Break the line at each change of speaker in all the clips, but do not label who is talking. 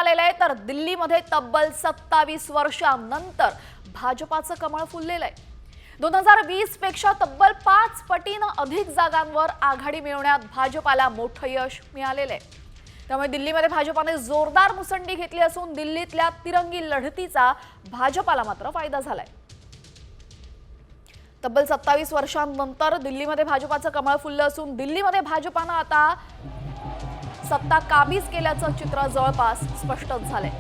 मिळालेलं आहे, तर दिल्लीमध्ये तब्बल 27 वर्षांनंतर भाजपाचं कमळ फुललेलं आहे। 2020 पेक्षा तब्बल 5 पटीनं अधिक जागांवर आघाडी मिळवण्यात भाजपाला मोठं यश मिळालेलं आहे। त्यामुळे दिल्लीमध्ये भाजपाने जोरदार मुसंडी घेतली असून दिल्लीतल्या तिरंगी लढतीचा भाजपाला मात्र फायदा झालाय। तब्बल 27 वर्षांनंतर दिल्लीमध्ये भाजपाचं कमळ फुललं असून दिल्लीमध्ये भाजपानं आता सत्ता काबीज केल्याचं चित्र जवळपास स्पष्टच झालंय।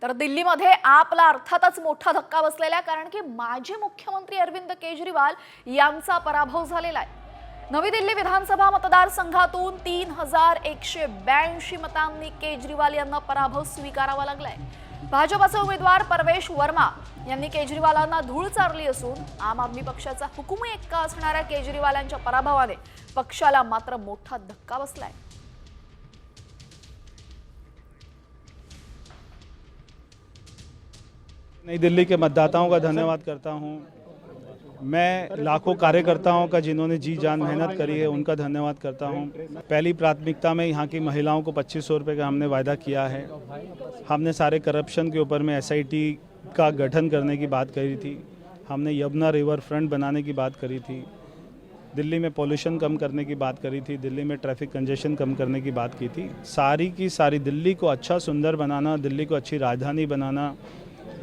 तर दिल्लीमध्ये आपला अर्थातच मोठा धक्का बसलेला आहे, कारण की माजी मुख्यमंत्री अरविंद केजरीवाल यांचा पराभव झालेला आहे। नवी दिल्ली विधानसभा मतदारसंघातून 3182 मतांनी केजरीवाल यांना पराभव स्वीकारावा लागलाय। भाजपाचे उमेदवार परवेश वर्मा यांनी केजरीवालांना धूळ चारली असून आम आदमी पक्षाचा हुकुमी एक्का असणाऱ्या केजरीवालांच्या पराभवाने पक्षाला मात्र मोठा धक्का बसलाय।
नई दिल्ली के मतदाताओं का धन्यवाद करता हूं। मैं लाखों कार्यकर्ताओं का जिन्होंने जी जान मेहनत करी है उनका धन्यवाद करता हूं। पहली प्राथमिकता में यहाँ की महिलाओं को 2500 रुपये का हमने वायदा किया है। हमने सारे करप्शन के ऊपर में SIT का गठन करने की बात करी थी। हमने यमुना रिवर फ्रंट बनाने की बात करी थी। दिल्ली में पॉल्यूशन कम करने की बात करी थी। दिल्ली में ट्रैफिक कंजेशन कम करने की बात की थी। सारी की सारी दिल्ली को अच्छा सुंदर बनाना, दिल्ली को अच्छी राजधानी बनाना,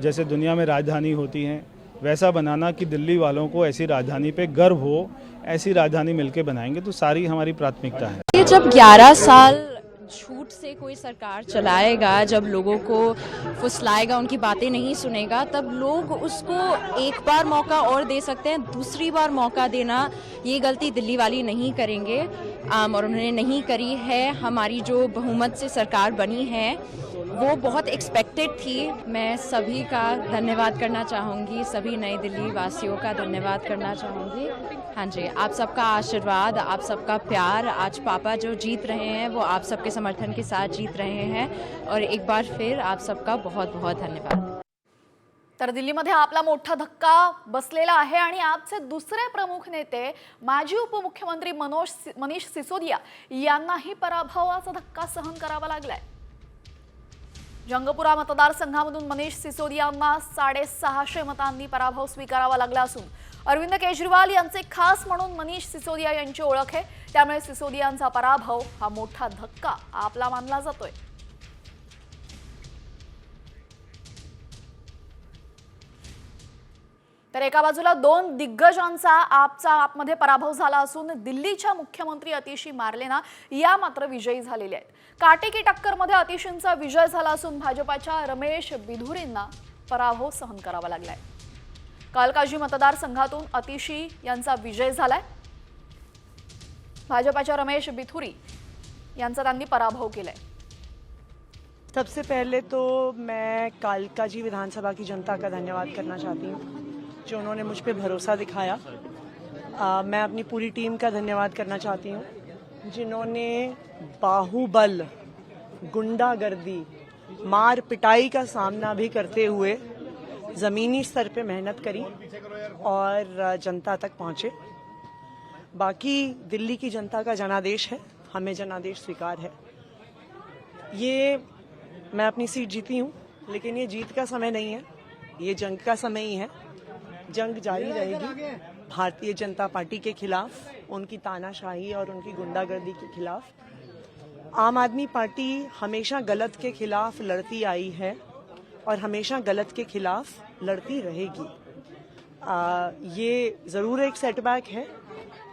जैसे दुनिया में राजधानी होती हैं वैसा बनाना कि दिल्ली वालों को ऐसी राजधानी पे गर्व हो, ऐसी राजधानी मिलके बनाएंगे। तो सारी हमारी प्राथमिकता है।
ये जब 11 साल झूठ से कोई सरकार चलाएगा, जब लोगों को फुसलाएगा, उनकी बातें नहीं सुनेगा, तब लोग उसको एक बार मौका और दे सकते हैं। दूसरी बार मौका देना, ये गलती दिल्ली वाली नहीं करेंगे और उन्होंने नहीं करी है। हमारी जो बहुमत से सरकार बनी है वो बहुत एक्सपेक्टेड थी। मैं सभी का धन्यवाद करना चाहूँगी, सभी नई दिल्ली वासियों का धन्यवाद करना चाहूँगी। हाँ जी, आप सबका आशीर्वाद, आप सबका प्यार, आज पापा जो जीत रहे हैं वो आप सबके समर्थन के साथ जीत रहे हैं और एक बार फिर आप सबका बहुत बहुत धन्यवाद।
तर दिल्लीमध्ये आपला मोठा धक्का बसलेला आहे आणि आपचे दुसरे प्रमुख नेते माजी उपमुख्यमंत्री मनीष सिसोदिया यांनाही पराभवाचा धक्का सहन करावा लागलाय। जंगपुरा मतदारसंघामधून मनीष सिसोदियांना 650 मतांनी पराभव स्वीकारावा लागला असून अरविंद केजरीवाल यांचे खास म्हणून मनीष सिसोदिया यांची ओळख आहे। त्यामुळे सिसोदियांचा पराभव हा मोठा धक्का आपला मानला जातोय। तर एका बाजूला दोन दिग्गजांचा आपमध्ये पराभव झाला असून दिल्लीच्या मुख्यमंत्री आतिशी मार्लेना या मात्र विजयी झालेल्या आहेत। काटेकी टक्करमध्ये आतिशींचा विजय झाला असून भाजपाच्या रमेश बिधुरींना पराभव सहन करावा लागलाय। कालकाजी मतदारसंघातून आतिशी यांचा विजय झालाय। भाजपाच्या रमेश बिधुरी यांचा त्यांनी पराभव केलाय।
सबसे पहले तो मैं कालकाजी विधानसभा की जनता का धन्यवाद करना चाहती हूँ जो उन्होंने मुझ पे भरोसा दिखाया। मैं अपनी पूरी टीम का धन्यवाद करना चाहती हूँ जिन्होंने बाहुबल, गुंडागर्दी, मार पिटाई का सामना भी करते हुए ज़मीनी स्तर पे मेहनत करी और जनता तक पहुँचे। बाकी दिल्ली की जनता का जनादेश है, हमें जनादेश स्वीकार है। ये मैं अपनी सीट जीती हूँ, लेकिन ये जीत का समय नहीं है, ये जंग का समय ही है। जंग जारी रहेगी भारतीय जनता पार्टी के खिलाफ, उनकी तानाशाही और उनकी गुंडागर्दी के खिलाफ। आम आदमी पार्टी हमेशा गलत के खिलाफ लड़ती आई है और हमेशा गलत के खिलाफ लड़ती रहेगी। ये ज़रूर एक सेटबैक है,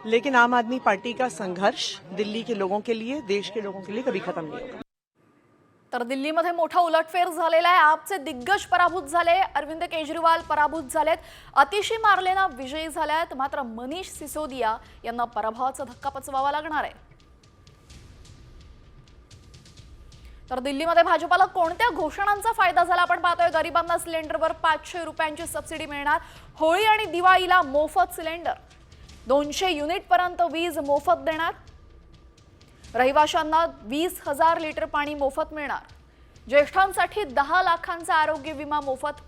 लेकिन आम आदमी पार्टी का संघर्ष दिल्ली के लोगों के लिए, देश के लोगों के लिए कभी खत्म नहीं होगा।
तर दिल्लीमध्ये मोठा उलटफेर झालेला आहे। आपचे दिग्गज पराभूत झाले, अरविंद केजरीवाल पराभूत झालेत, आतिशी मार्लेना विजयी झाल्यात, मात्र मनीष सिसोदिया यांना पराभवाचा धक्का पचवावा लागणार आहे। तर दिल्लीमध्ये भाजपाला कोणत्या घोषणांचा फायदा झाला आपण पाहतोय। गरिबांना सिलेंडरवर 500 रुपयांची सबसिडी मिळणार, होळी आणि दिवाळीला मोफत सिलेंडर, 200 युनिट पर्यंत वीज मोफत देणार, रहिवाशांना 20,000 लिटर पाणी मोफत मिळणार, ज्येष्ठांसाठी 10 लाखांचा आरोग्य विमा मोफत,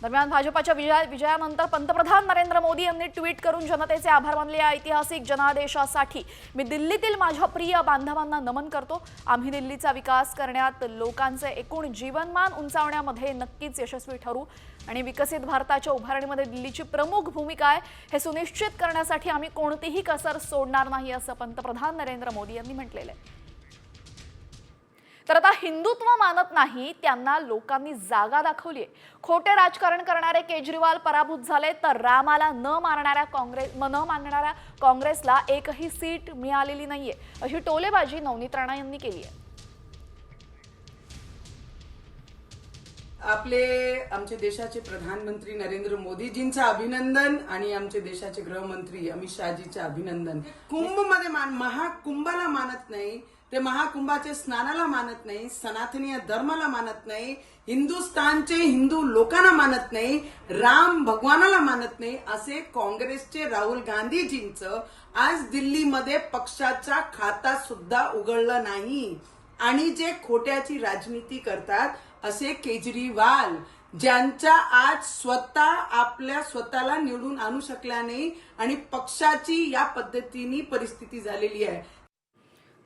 दरम्यान भाजपाच्या विजयानंतर पंतप्रधान नरेंद्र मोदी यांनी ट्विट करून जनतेचे आभार मानले. या ऐतिहासिक जनादेशासाठी मी दिल्लीतील माझ्या प्रिय बांधवांना नमन करतो. आम्ही दिल्लीचा विकास करण्यात, लोकांचे एकूण जीवनमान उंचावण्यामध्ये नक्कीच यशस्वी ठरू आणि विकसित भारताच्या उभारणीमध्ये दिल्लीची प्रमुख भूमिका आहे हे सुनिश्चित करण्यासाठी आम्ही कोणतीही कसर सोडणार नाही, असं पंतप्रधान नरेंद्र मोदी यांनी म्हटलेलं आहे. तर आता हिंदुत्व मानत नाही त्यांना लोकांनी जागा दाखवली आहे. खोटे राजकारण करणारे केजरीवाल पराभूत झाले, तर रामाला न मानणाऱ्या काँग्रेसला एकही सीट मिळालेली नाहीये, अशी टोलेबाजी नवनीत राणा यांनी केली आहे.
आमचे देशाचे प्रधानमंत्री नरेंद्र मोदीजींचं अभिनंदन आणि आमचे देशाचे गृहमंत्री अमित शहाजींचं अभिनंदन. कुंभमध्ये महाकुंभाला मानत नाही, ते महाकुंभाचे स्नानाला मानत नाही, सनातनीय धर्माला मानत नाही, हिंदुस्थानचे हिंदू लोकांना मानत नाही, राम भगवानाला मानत नाही, असे काँग्रेसचे राहुल गांधीजींचं आज दिल्लीमध्ये पक्षाचा खाता सुद्धा उघडला नाही. आणि जे खोट्याची राजनीती करतात असे केजरीवाल, ज्यांचा आज स्वतःला निवडून आणू शकला नाही आणि पक्षाची या पद्धतीने परिस्थिती झालेली आहे.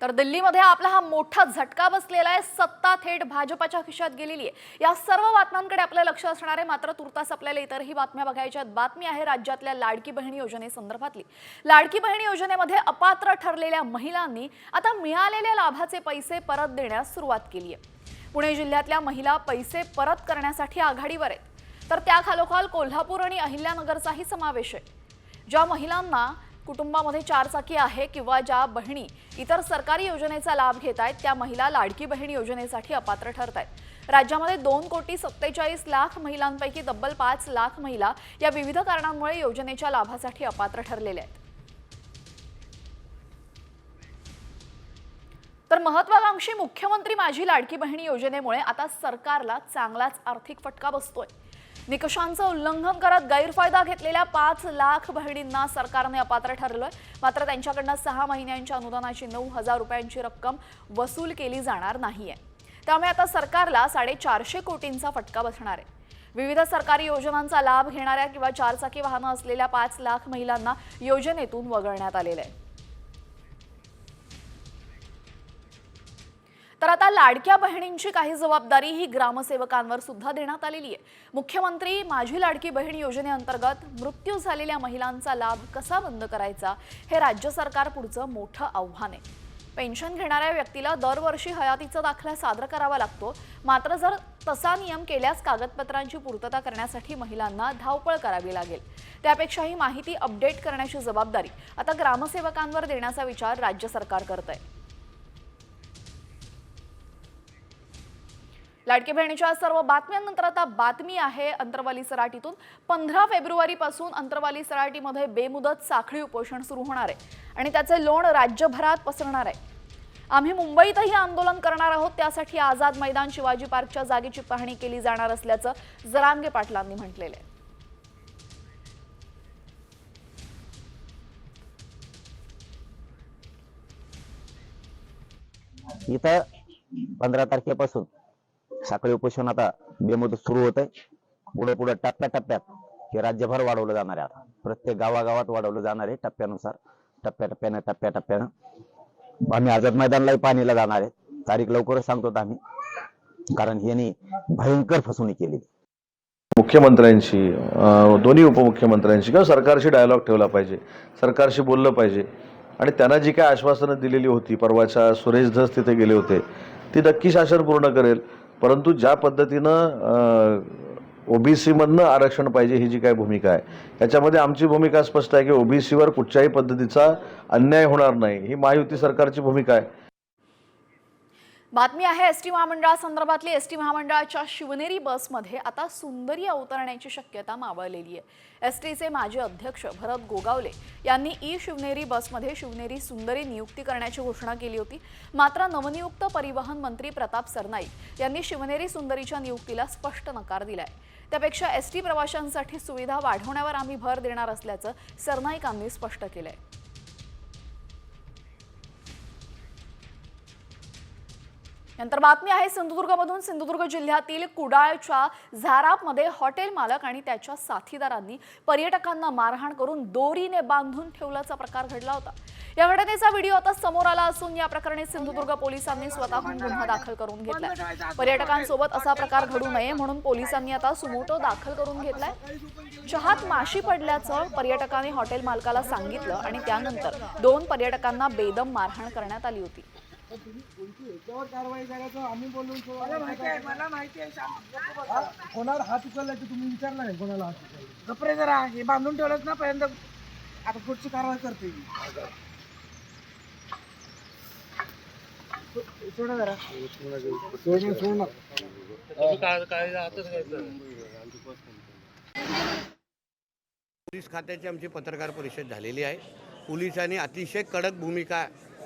तर दिल्लीमध्ये आपला हा मोठा झटका बसलेला आहे. सत्ता थेट भाजपच्या खिशात गेलेली आहे. या सर्व बातम्यांकडे आपलं लक्ष असणार आहे. मात्र तुर्तास आपल्याला इतरही बातम्या बघायच्या आहेत. बातमी आहे राज्यातल्या लाडकी बहिणी योजनेसंदर्भातली. लाडकी बहिणी योजनेमध्ये अपात्र ठरलेल्या महिलांनी आता मिळालेल्या लाभाचे पैसे परत देण्यास सुरुवात केली आहे. पुणे जिल्ह्यातल्या महिला पैसे परत करण्यासाठी आघाडीवर आहेत. तर त्याखालोखाल कोल्हापूर आणि अहिल्यानगरचाही समावेश आहे. ज्या महिलांना कुटुंबामध्ये 4 चाकी आहे किंवा ज्या बहिणी इतर सरकारी योजनेचा लाभ घेत आहेत त्या महिला लाडकी बहीण योजनेसाठी अपात्र ठरत आहेत. राज्यामध्ये 2,47,00,000 महिलांपैकी तब्बल 5 लाख महिला या विविध कारणांमुळे योजनेच्या लाभासाठी अपात्र ठरलेल्या आहेत. तर महत्वाकांक्षी मुख्यमंत्री माझी लाडकी बहीण योजनेमुळे आता सरकारला चांगलाच आर्थिक फटका बसतोय. निकषांचं उल्लंघन करत गैरफायदा घेतलेल्या 5 लाख बहिणींना सरकारने अपात्र ठरवलंय. मात्र त्यांच्याकडनं 6 महिन्यांच्या अनुदानाची 9,000 रुपयांची रक्कम वसूल केली जाणार नाहीये. त्यामुळे आता सरकारला 450 कोटींचा फटका बसणार आहे. विविध सरकारी योजनांचा लाभ घेणाऱ्या किंवा 4 चाकी वाहनं असलेल्या 5 लाख महिलांना योजनेतून वगळण्यात आलेलं आहे. तर आता लाडक्या बहिणींची काही जबाबदारी ही ग्रामसेवकांवर सुद्धा देण्यात आलेली आहे. मुख्यमंत्री माझी लाडकी बहीण योजनेअंतर्गत मृत्यू झालेल्या महिलांचा लाभ कसा बंद करायचा हे राज्य सरकार पुढचं मोठं आव्हान आहे. पेन्शन घेणाऱ्या व्यक्तीला दरवर्षी हयातीचा दाखला सादर करावा लागतो. मात्र जर तसा नियम केल्यास कागदपत्रांची पूर्तता करण्यासाठी महिलांना धावपळ करावी लागेल. त्यापेक्षा ही माहिती अपडेट करण्याची जबाबदारी आता ग्रामसेवकांवर देण्याचा विचार राज्य सरकार करत आहे. लाडकी बहिणीच्या सर्व बातम्यांनंतर आता बातमी आहे अंतरवाली सराटीतून. 15 फेब्रुवारीपासून अंतरवाली सराटीमध्ये बेमुदत साखळी उपोषण सुरू होणार आहे आणि त्याचे लोण राज्यभरात पसरणार आहे. आम्ही मुंबईतही आंदोलन करणार आहोत. त्यासाठी आझाद मैदान, शिवाजी पार्कच्या जागेची पाहणी केली जाणार असल्याचं जरांगे पाटलांनी म्हटलेलं आहे.
इथं 15 तारखेपासून साखळी उपोषण आता बेमुदत सुरू होत आहे. पुढे पुढे टप्प्याटप्प्यात हे राज्यभर वाढवलं जाणार आहे. आता प्रत्येक गावागावात वाढवलं जाणार आहे टप्प्यानुसार, टप्प्याटप्प्यानं आम्ही आझाद मैदानलाही पाहणीला जाणार आहे. तारीख लवकरच सांगतो आम्ही, कारण यांनी भयंकर फसवणूक केली.
मुख्यमंत्र्यांशी, दोन्ही उपमुख्यमंत्र्यांशी किंवा सरकारशी डायलॉग ठेवला पाहिजे, सरकारशी बोललं पाहिजे आणि त्यांना जी काय आश्वासनं दिलेली होती, परवाच्या सुरेश धस तिथे गेले होते, ती नक्की शासन पूर्ण करेल. परंतु ज्या पद्धतीनं ओबीसी मधनं आरक्षण पाहिजे ही जी काय भूमिका आहे, याच्यामध्ये आमची भूमिका स्पष्ट आहे की ओबीसीवर कुठच्याही पद्धतीचा अन्याय होणार नाही, ही महायुती सरकारची भूमिका आहे.
बातमी आहे एसटी महामंडळासंदर्भातली. एसटी महामंडळाच्या शिवनेरी बसमध्ये आता सुंदरी अवतरण्याची शक्यता मावळलेली आहे. एसटीचे माजी अध्यक्ष भरत गोगावले यांनी ई शिवनेरी बसमध्ये शिवनेरी सुंदरी नियुक्ती करण्याची घोषणा केली होती. मात्र नवनियुक्त परिवहन मंत्री प्रताप सरनाईक यांनी शिवनेरी सुंदरीच्या नियुक्तीला स्पष्ट नकार दिलाय. त्यापेक्षा एसटी प्रवाशांसाठी सुविधा वाढवण्यावर आम्ही भर देणार असल्याचं सरनाईकांनी स्पष्ट केलंय. नंतर बातमी आहे सिंधुदुर्गमधून। सिंधुदुर्ग जिल्ह्यातील कुडाळच्या झारापमध्ये हॉटेल मालक आणि त्याच्या साथीदारांनी पर्यटकांना मारहाण करून दोरीने बांधून ठेवल्याचा प्रकार घडला होता। या घटनेचा व्हिडिओ आता समोर आला असून या प्रकरणी सिंधुदुर्ग पोलिसांनी स्वतःहून गुन्हा दाखल करून घेतलाय। पर्यटकांसोबत असा प्रकार घडू नये म्हणून पोलिसांनी आता सुमोटो दाखल करून घेतलाय। चहात माशी पडल्याचं पर्यटकाने हॉटेल मालकाला सांगितलं आणि त्यानंतर 2 पर्यटकांना बेदम मारहाण करण्यात आली होती।
कोणाला हात उचलला की तुम्ही विचारला नाही कोणाला हात उचलला? गप्रे जरा हे बांधून ठेवलंच ना पर्यंत आता पुढची कारवाई करते सोडा जरा सोड
पोलीस खात्याची आमची पत्रकार परिषद झालेली आहे। पोलिसांनी अतिशय कडक भूमिका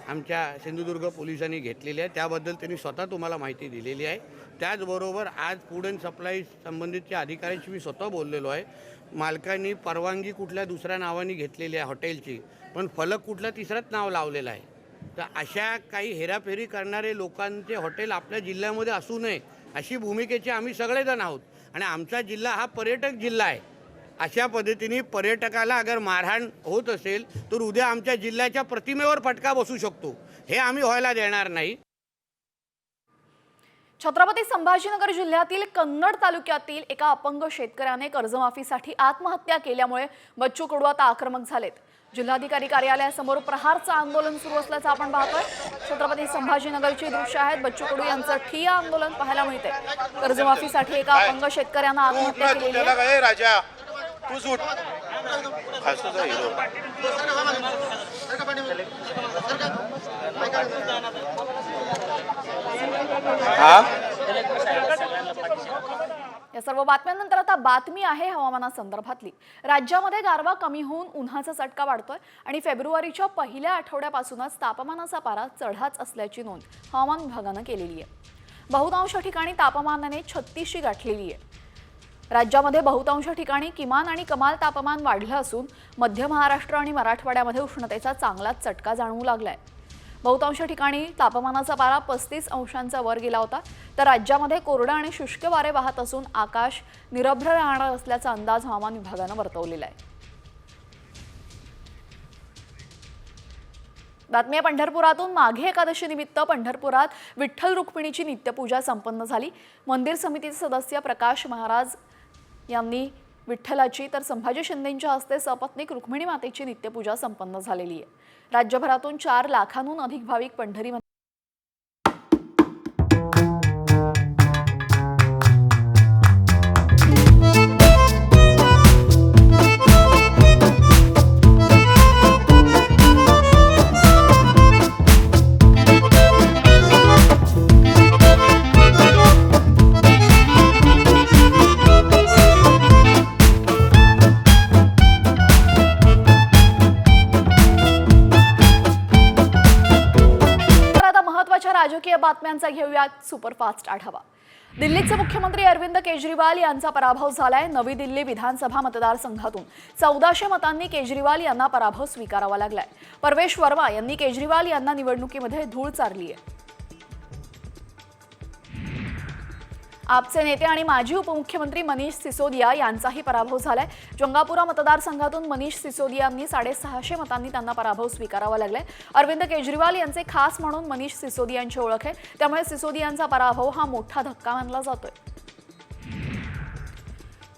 आमच्या सिंधुदुर्ग पोलिसांनी घेतलेली आहे, त्याबद्दल त्यांनी स्वतः तुम्हाला माहिती दिलेली आहे। त्याचबरोबर आज फूड अँड सप्लाय संबंधितच्या अधिकाऱ्यांशी मी स्वतः बोललेलो आहे। मालकांनी परवानगी कुठल्या दुसऱ्या नावाने घेतलेली आहे हॉटेलची, पण फलक कुठल्या तिसरंच नाव लावलेलं आहे। तर अशा काही हेराफेरी करणारे लोकांचे हॉटेल आपल्या जिल्ह्यामध्ये असू नये अशी भूमिकेचे आम्ही सगळेजण आहोत आणि आमचा जिल्हा हा पर्यटक जिल्हा आहे। अशा पद्धतीने पर्यटकाला अगर मारहाण होत असेल तर उद्या आमच्या जिल्ह्याच्या प्रतिमेवर फटका बसू शकतो, हे आम्ही व्हायला देणार नाही।
छत्रपती संभाजीनगर जिल्ह्यातील कन्नड तालुक्यातील एका अपंग शेतकऱ्याने कर्जमाफीसाठी आत्महत्या केल्यामुळे बच्चू कडू आता आक्रमक झालेत। जिल्हाधिकारी कार्यालयासमोर प्रहारचं आंदोलन सुरू असल्याचं आपण पाहतोय। छत्रपती संभाजीनगरची दृश्य आहेत। बच्चू कडू यांचं ठिय्या आंदोलन पाहायला मिळते। कर्जमाफीसाठी एका अपंग शेतकऱ्यानं आत्महत्या केली आहे। या सर्व बातम्यांनंतर आता बातमी आहे हवामानासंदर्भातली। राज्यामध्ये गारवा कमी होऊन उन्हाचा चटका वाढतोय आणि फेब्रुवारीच्या पहिल्या आठवड्यापासूनच तापमानाचा पारा चढाच असल्याची नोंद हवामान विभागानं केलेली आहे। बहुतांश ठिकाणी तापमानाने 36शी गाठलेली आहे। राज्यामध्ये बहुतांश ठिकाणी किमान आणि कमाल तापमान वाढलं असून मध्य महाराष्ट्र आणि मराठवाड्यामध्ये उष्णतेचा चांगलाच चटका जाणवू लागलाय। बहुतांश ठिकाणी तापमानाचा पारा 35 अंशांचा वर गेला होता। तर राज्यामध्ये कोरडं आणि शुष्क वारे वाहत असून आकाश निरभ्र राहणार असल्याचा अंदाज हवामान विभागानं वर्तवलेला आहे। बातमी पंढरपुरातून माघे एकादशी निमित्त पंढरपुरात विठ्ठल रुक्मिणीची नित्यपूजा संपन्न झाली। मंदिर समितीचे सदस्य प्रकाश महाराज यांनी विठ्ठलाची तर संभाजी शिंदेंच्या हस्ते सपत्नीक रुक्मिणी मातेची नित्यपूजा संपन्न झालेली आहे। राज्यभरातून 4 लाखांहून अधिक भाविक पंढरीमध्ये राजकीय बातम्यांचा घेऊयात सुपरफास्ट आढावा। दिल्लीचे मुख्यमंत्री अरविंद केजरीवाल यांचा पराभव झालाय। नवी दिल्ली विधानसभा मतदारसंघातून 1400 मतांनी केजरीवाल यांना पराभव स्वीकारावा लागलाय। परवेश वर्मा यांनी केजरीवाल यांना निवडणुकीमध्ये धूळ चारली आहे। आपचे नेते आणि माजी उपमुख्यमंत्री मनीष सिसोदिया यांचाही पराभव झालाय। जंगापुरा मतदारसंघातून मनीष सिसोदिया यांनी 650 मतांनी त्यांना पराभव स्वीकारावा लागलाय। अरविंद केजरीवाल यांचे खास म्हणून मनीष सिसोदिया यांची ओळख आहे, त्यामुळे सिसोदियांचा पराभव हा मोठा धक्का मानला जातोय।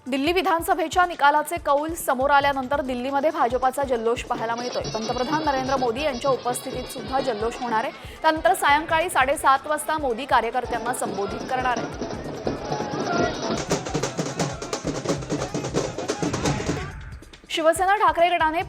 दिल्ली विधानसभेच्या निकालाचे कौल समोर आल्यानंतर दिल्लीमध्ये भाजपाचा जल्लोष पाहायला मिळतोय। पंतप्रधान नरेंद्र मोदी यांच्या उपस्थितीत सुद्धा जल्लोष होणार आहे। त्यानंतर सायंकाळी 7:30 वाजता मोदी कार्यकर्त्यांना संबोधित करणार आहेत। शिवसेना ठाकरे गटाने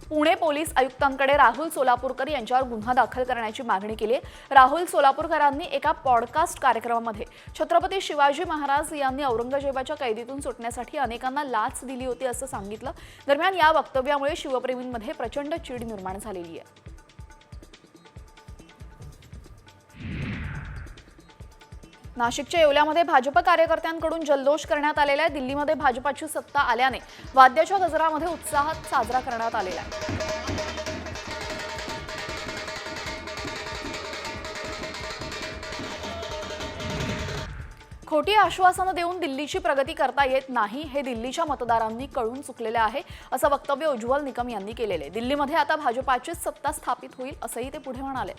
पुणे पोलीस आयुक्तांकडे राहुल सोलापूरकर यांच्यावर गुन्हा दाखल करण्याची मागणी केली आहे। राहुल सोलापूरकरांनी एका पॉडकास्ट कार्यक्रमामध्ये छत्रपती शिवाजी महाराज यांनी औरंगजेबाच्या कैदीतून सुटण्यासाठी अनेकांना लाच दिली होती असं सांगितलं। दरम्यान या वक्तव्यामुळे शिवप्रेमींमध्ये प्रचंड चीड निर्माण झालेली आहे। नाशिकच्या येवल्यामध्ये भाजप कार्यकर्त्यांकडून जल्लोष करण्यात आलेला आहे। दिल्लीमध्ये भाजपची सत्ता आल्याने वाद्याच्या गजरामध्ये उत्साहात साजरा करण्यात आलेला आहे। खोटी आश्वासनं देऊन दिल्लीची प्रगती करता येत नाही हे दिल्लीच्या मतदारांनी कळून चुकलेले आहे असं वक्तव्य उज्ज्वल निकम यांनी केलेले. दिल्लीमध्ये आता भाजपाचीच सत्ता स्थापित होईल असंही ते पुढे म्हणाले.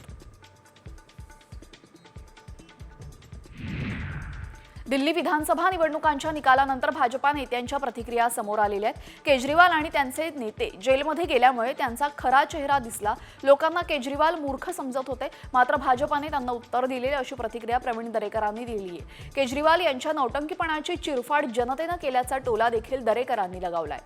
दिल्ली विधानसभा निवडणुकांच्या निकालानंतर भाजपा नेत्यांच्या प्रतिक्रिया समोर आलेल्या आहेत. केजरीवाल आणि त्यांचे नेते जेलमध्ये गेल्यामुळे त्यांचा खरा चेहरा दिसला. लोकांना केजरीवाल मूर्ख समजत होते, मात्र भाजपाने त्यांना उत्तर दिले अशी प्रतिक्रिया प्रवीण दरेकरांनी दिली आहे. केजरीवाल यांच्या नौटंकीपणाची चिरफाड जनतेनं केल्याचा टोला देखील दरेकरांनी लगावलाय.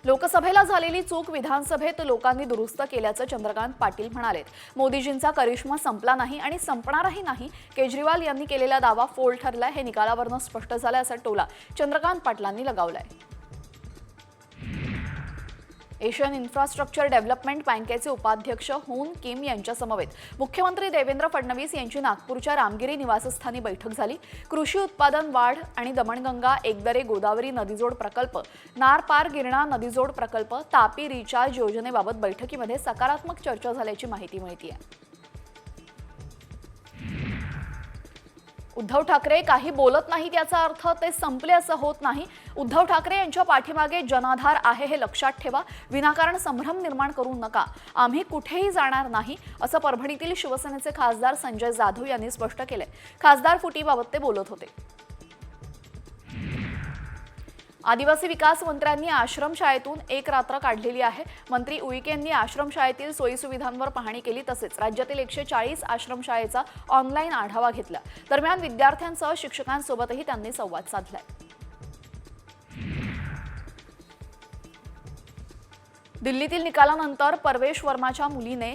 लोकसभेला झालेली चूक विधानसभेत लोकांनी दुरुस्त केल्याचं चंद्रकांत पाटील म्हणाले. मोदीजींचा करिश्मा संपला नाही आणि संपणारही नाही. केजरीवाल यांनी केलेला दावा फोल ठरलाय हे निकालावरून स्पष्ट झालंय असा टोला चंद्रकांत पाटलांनी लगावलाय. एशियन इन्फ्रास्ट्रक्चर डेव्हलपमेंट बँकेचे उपाध्यक्ष होन किम यांच्या समवेत मुख्यमंत्री देवेंद्र फडणवीस यांची नागपूरच्या रामगिरी निवासस्थानी बैठक झाली. कृषी उत्पादन वाढ आणि दमणगंगा एकदरे गोदावरी नदीजोड प्रकल्प, नार पार गिरणा नदीजोड प्रकल्प, तापी रिचार्ज योजनेबाबत बैठकीमध्ये सकारात्मक चर्चा झाल्याची माहिती मिळते. उद्धव ठाकरे काही बोलत नाहीत याचा अर्थ ते संपले असं होत नाही. उद्धव ठाकरे यांच्या पाठीमागे जनाधार आहे हे लक्षात ठेवा. विनाकारण संभ्रम निर्माण करू नका. आम्ही कुठेही जाणार नाही असं परभणीतील शिवसेनेचे खासदार संजय जाधव यांनी स्पष्ट केलंय. खासदार फुटीबाबत ते बोलत होते. आदिवासी विकास मंत्र्यांनी आश्रमशाळेतून एक रात्र काढलेली आहे. मंत्री उईके यांनी आश्रमशाळेतील सोयीसुविधांवर पाहणी केली. तसेच राज्यातील 140 आश्रमशाळेचा ऑनलाईन आढावा घेतला. दरम्यान विद्यार्थ्यांसह शिक्षकांसोबतही त्यांनी संवाद साधलाय. दिल्लीतील निकालानंतर परवेश वर्माच्या मुलीने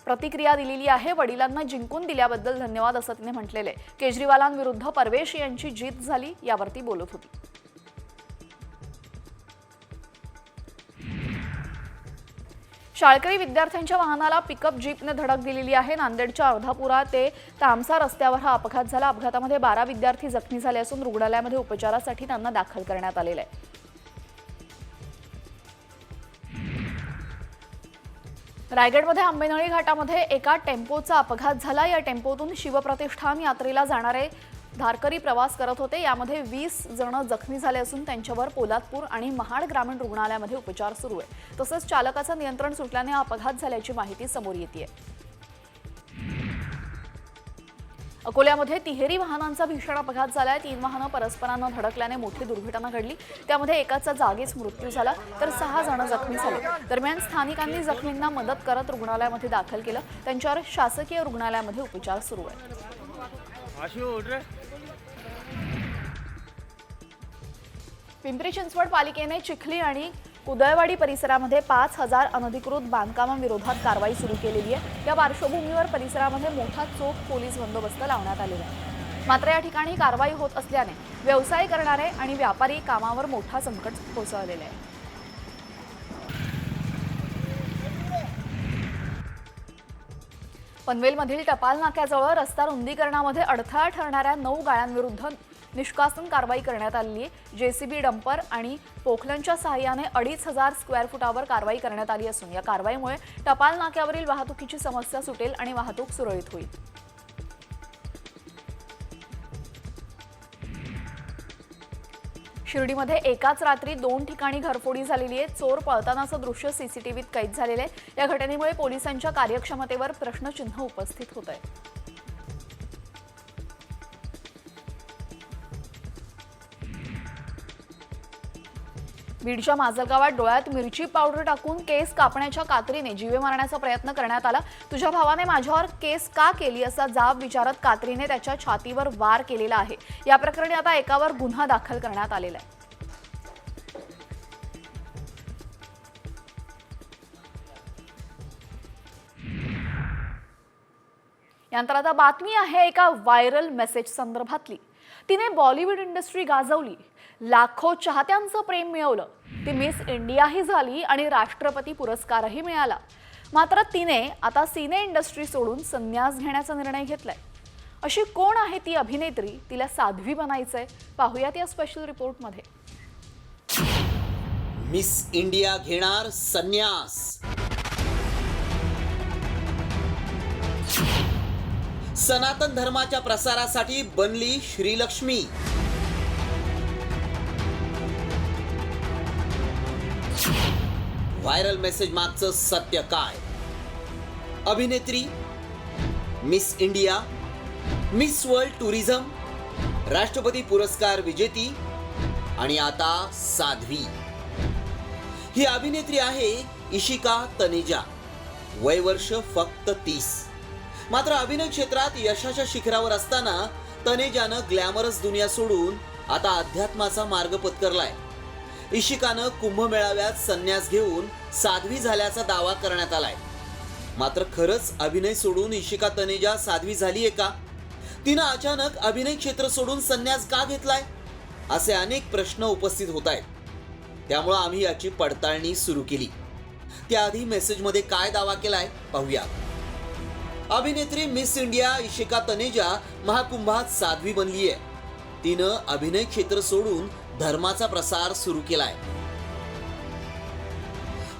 प्रतिक्रिया दिलेली आहे. वडिलांना जिंकून दिल्याबद्दल धन्यवाद असं तिने म्हटलेलं आहे. केजरीवालांविरुद्ध परवेश यांची जीत झाली यावर ती बोलत होती. शाळकरी विद्यार्थ्यांच्या वाहनाला पिकअप जीपने धडक दिलेली आहे. नांदेडच्या अर्धापुरा ते तामसा रस्त्यावर हा अपघात झाला. अपघातामध्ये 12 विद्यार्थी जखमी झाले असून रुग्णालयामध्ये उपचारासाठी त्यांना दाखल करण्यात आलेलं आहे. रायगडमध्ये आंबेनळी घाटामध्ये एका टेम्पोचा अपघात झाला. या टेम्पोतून शिवप्रतिष्ठान यात्रेला जाणारे धारकरी प्रवास करत होते. यामध्ये 20 जण जखमी झाले असून त्यांच्यावर पोलादपूर आणि महाड ग्रामीण रुग्णालयामध्ये उपचार सुरू आहे. तसेच चालकाचं नियंत्रण सुटल्याने हा अपघात झाल्याची माहिती समोर येते. अकोल्यामध्ये तिहेरी वाहनांचा भीषण अपघात झालाय. 3 वाहनं परस्परांना धडकल्याने मोठी दुर्घटना घडली. त्यामध्ये एकाचा जागीच मृत्यू झाला तर 6 जण जखमी झाले. दरम्यान स्थानिकांनी जखमींना मदत करत रुग्णालयामध्ये दाखल केलं. त्यांच्यावर शासकीय रुग्णालयामध्ये उपचार सुरू आहेत. पिंपरी चिंचवड पालिकेने चिखली आणि उदयवाडी परिसरामध्ये 5,000 अनधिकृत बांधकामांविरोधात कारवाई सुरू केलेली आहे. या पार्श्वभूमीवर परिसरामध्ये मोठा चोख पोलीस बंदोबस्त लावण्यात आलेला आहे. मात्र या ठिकाणी कारवाई होत असल्याने व्यवसाय करणारे आणि व्यापारी कामावर मोठा संकट कोसळलेले आहे. पनवेलमधील टपाल नाक्याजवळ रस्ता रुंदीकरणामध्ये अडथळा ठरणाऱ्या 9 गाळ्यांविरुद्ध निष्कासन कारवाई करण्यात आली आहे. जेसीबी, डंपर आणि पोखलनच्या सहाय्याने 2,500 स्क्वेअर फुटावर कारवाई करण्यात आली असून या कारवाईमुळे टपाल नाक्यावरील वाहतुकीची समस्या सुटेल आणि वाहतूक सुरळीत होईल. शिर्डीमध्ये एकाच रात्री 2 ठिकाणी घरफोडी झालेली आहे. चोर पळतानाचं दृश्य सीसीटीव्हीत कैद झालेलं आहे. या घटनेमुळे पोलिसांच्या कार्यक्षमतेवर प्रश्नचिन्ह उपस्थित होत आहे. बीडच्या माजलगावात डोळ्यात मिरची पावडर टाकून केस कापण्याच्या कात्रीने जीवे मारण्याचा प्रयत्न करण्यात आला. तुझ्या भावाने माझ्यावर केस का केली असा जाब विचारत कात्रीने त्याच्या छातीवर वार केलेला आहे. या प्रकरणी आता एकावर गुन्हा दाखल करण्यात आलेला आहे. यानंतर आता बातमी आहे एका व्हायरल मेसेज संदर्भातली. तिने बॉलिवूड इंडस्ट्री गाजवली, लाखो चाहत्यांचं प्रेम मिळवलं, ती मिस इंडियाही झाली आणि राष्ट्रपती पुरस्कारही मिळाला. मात्र तिने आता सिने इंडस्ट्री सोडून संन्यास घेण्याचा निर्णय घेतलाय. अशी कोण आहे ती अभिनेत्री? तिला साध्वी बनायचंय? पाहूयात या स्पेशल रिपोर्टमध्ये.
मिस इंडिया घेणार संन्यास. सनातन धर्माच्या प्रसारासाठी बनली श्रीलक्ष्मी. व्हायरल मेसेज मागचं सत्य काय? अभिनेत्री, miss India, miss world tourism, राष्ट्रपती पुरस्कार विजेती आणि आता साध्वी. ही अभिनेत्री आहे इशिका तनेजा. वय वर्ष फक्त 30. मात्र अभिनय क्षेत्रात यशाच्या शिखरावर असताना तनेजानं ग्लॅमरस दुनिया सोडून आता अध्यात्माचा मार्ग पत्करलाय. इशिकानं कुंभमेळाव्यात संन्यास घेऊन साध्वी झाल्याचा दावा करण्यात आलाय. मात्र खरंच अभिनय सोडून इशिका तनेजा साध्वी झालीये का? तिनं अचानक अभिनय क्षेत्र सोडून संन्यास का घेतलाय? असे अनेक प्रश्न उपस्थित होत आहेत. त्यामुळे आम्ही याची पडताळणी सुरू केली. त्याआधी मेसेजमध्ये काय दावा केलाय पाहूया. अभिनेत्री मिस इंडिया इशिका तनेजा महाकुंभात साध्वी बनलीये. तिनं अभिनय क्षेत्र सोडून धर्माचा प्रसार सुरू केलाय.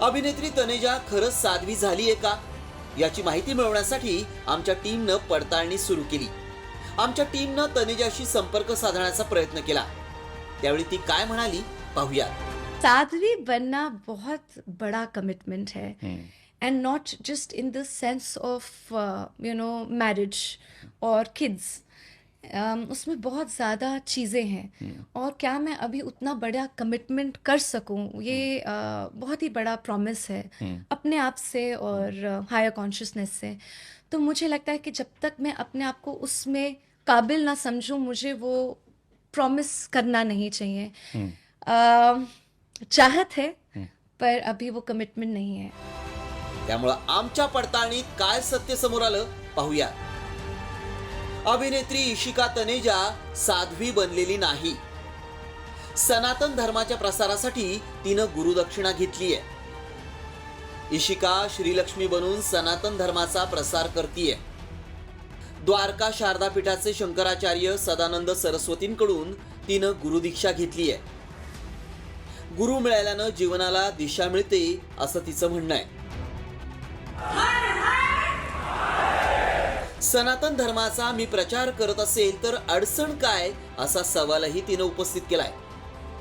अभिनेत्री तनेजा खरंच साध्वी झालीये का याची माहिती मिळवण्यासाठी आमच्या टीमनं पडताळणी सुरू केली. आमच्या टीमनं तनेजाशी संपर्क साधण्याचा प्रयत्न केला. त्यावेळी ती काय म्हणाली पाहूया.
साध्वी बनना बहुत बड़ा कमिटमेंट है end not just in the sense of marriage और किड्स. उसमें बहुत ज़्यादा चीज़ें हैं और क्या मैं अभी उतना बड़ा कमिटमेंट कर सकूं, ये बहुत ही बड़ा प्रॉमिस है अपने आप से और हायर कॉन्शियसनेस से. तो मुझे लगता है कि जब तक मैं अपने आप को उसमें काबिल ना समझूं, मुझे वो प्रॉमिस करना नहीं चाहिए. चाहत है पर अभी वो कमिटमेंट नहीं है.
त्यामुळे आमच्या पडताळणीत काय सत्य समोर आलं पाहूया. अभिनेत्री इशिका तनेजा साध्वी बनलेली नाही. सनातन धर्माच्या प्रसारासाठी तिनं गुरुदक्षिणा घेतलीये. इशिका श्रीलक्ष्मी बनून सनातन धर्माचा प्रसार करतीये. द्वारका शारदा पीठाचे शंकराचार्य सदानंद सरस्वतींकडून तिनं गुरुदीक्षा घेतलीये. गुरु मिळाल्यानं जीवनाला दिशा मिळते असं तिचं म्हणणं आहे. सनातन धर्माचा मी प्रचार करत असेल तर अडचण काय असा सवालही तिनं उपस्थित केलाय.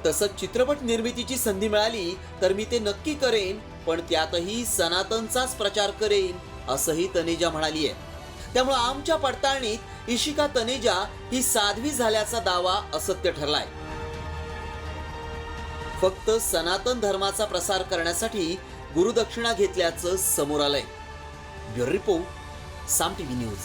तसंच चित्रपट निर्मितीची संधी मिळाली तर मी ते नक्की करेन, पण त्यातही सनातनचाच प्रचार करेन असंही तनेजा म्हणाली आहे. त्यामुळे आमच्या पडताळणीत इशिका तनेजा ही साध्वी झाल्याचा दावा असत्य ठरलाय. फक्त सनातन धर्माचा प्रसार करण्यासाठी गुरुदक्षिणा घेतल्याचं समोर आलंय. ब्युरो रिपोर्ट, साम टीव्ही न्यूज.